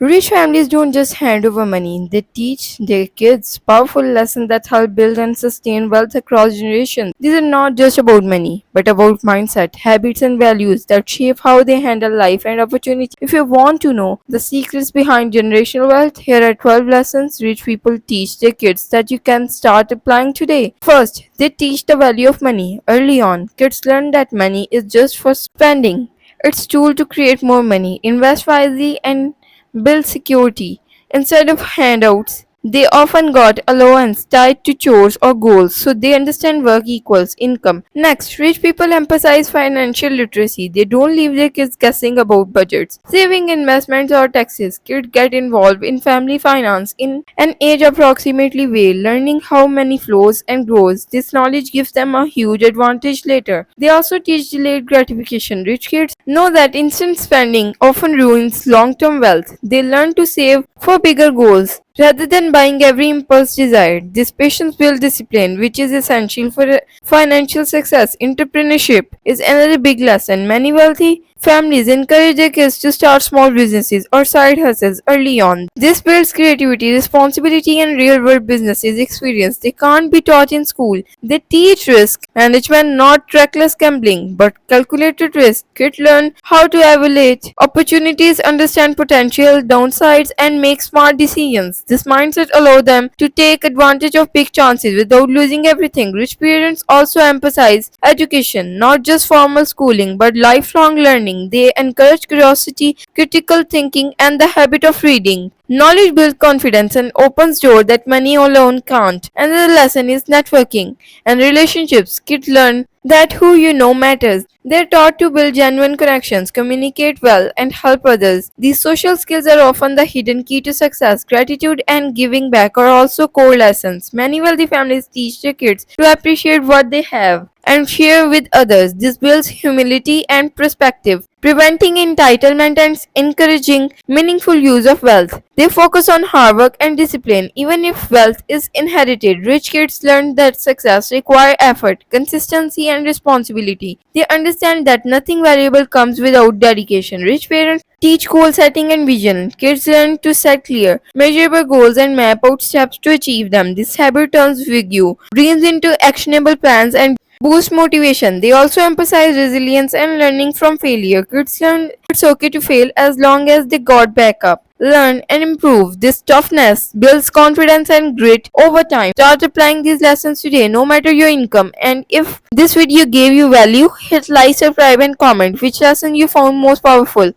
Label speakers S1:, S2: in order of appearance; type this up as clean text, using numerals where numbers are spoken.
S1: Rich families don't just hand over money, they teach their kids powerful lessons that help build and sustain wealth across generations. These are not just about money, but about mindset, habits, and values that shape how they handle life and opportunity. If you want to know the secrets behind generational wealth, here are 12 lessons rich people teach their kids that you can start applying today. First, they teach the value of money. Early on, kids learn that money is just for spending. It's tool to create more money, invest wisely, and build security. Instead of handouts, they often got allowance tied to chores or goals, so they understand work equals income. Next, rich people emphasize financial literacy. They don't leave their kids guessing about budgets, saving, investments, or taxes. Kids get involved in family finance in an age approximately way, learning how money flows and grows. This knowledge gives them a huge advantage later. They also teach delayed gratification. Rich kids know that instant spending often ruins long term wealth. They learn to save for bigger goals rather than buying every impulse desired. This patience builds discipline, which is essential for financial success. Entrepreneurship is another big lesson. Many wealthy families encourage their kids to start small businesses or side hustles early on. This builds creativity, responsibility, and real world businesses experience they can't be taught in school. They teach risk management, not reckless gambling, but calculated risk. Kids learn how to evaluate opportunities, understand potential downsides, and make smart decisions. This mindset allows them to take advantage of big chances without losing everything. Rich parents also emphasize education, not just formal schooling, but lifelong learning. They encourage curiosity, critical thinking, and the habit of reading. Knowledge builds confidence and opens doors that money alone can't. Another lesson is networking and relationships. Kids learn that who you know matters. They're taught to build genuine connections, communicate well, and help others. These social skills are often the hidden key to success. Gratitude and giving back are also core lessons. Many wealthy families teach their kids to appreciate what they have and share with others. This builds humility and perspective, preventing entitlement and encouraging meaningful use of wealth. They focus on hard work and discipline. Even if wealth is inherited, rich kids learn that success requires effort, consistency, and responsibility. They understand that nothing valuable comes without dedication. Rich parents teach goal setting and vision. Kids learn to set clear, measurable goals and map out steps to achieve them. This habit turns vague dreams into actionable plans and boost motivation. They also emphasize resilience and learning from failure. Kids learn it's okay to fail as long as they got back up. Learn and improve. This toughness builds confidence and grit over time. Start applying these lessons today, no matter your income. And if this video gave you value, hit like, subscribe, and comment which lesson you found most powerful.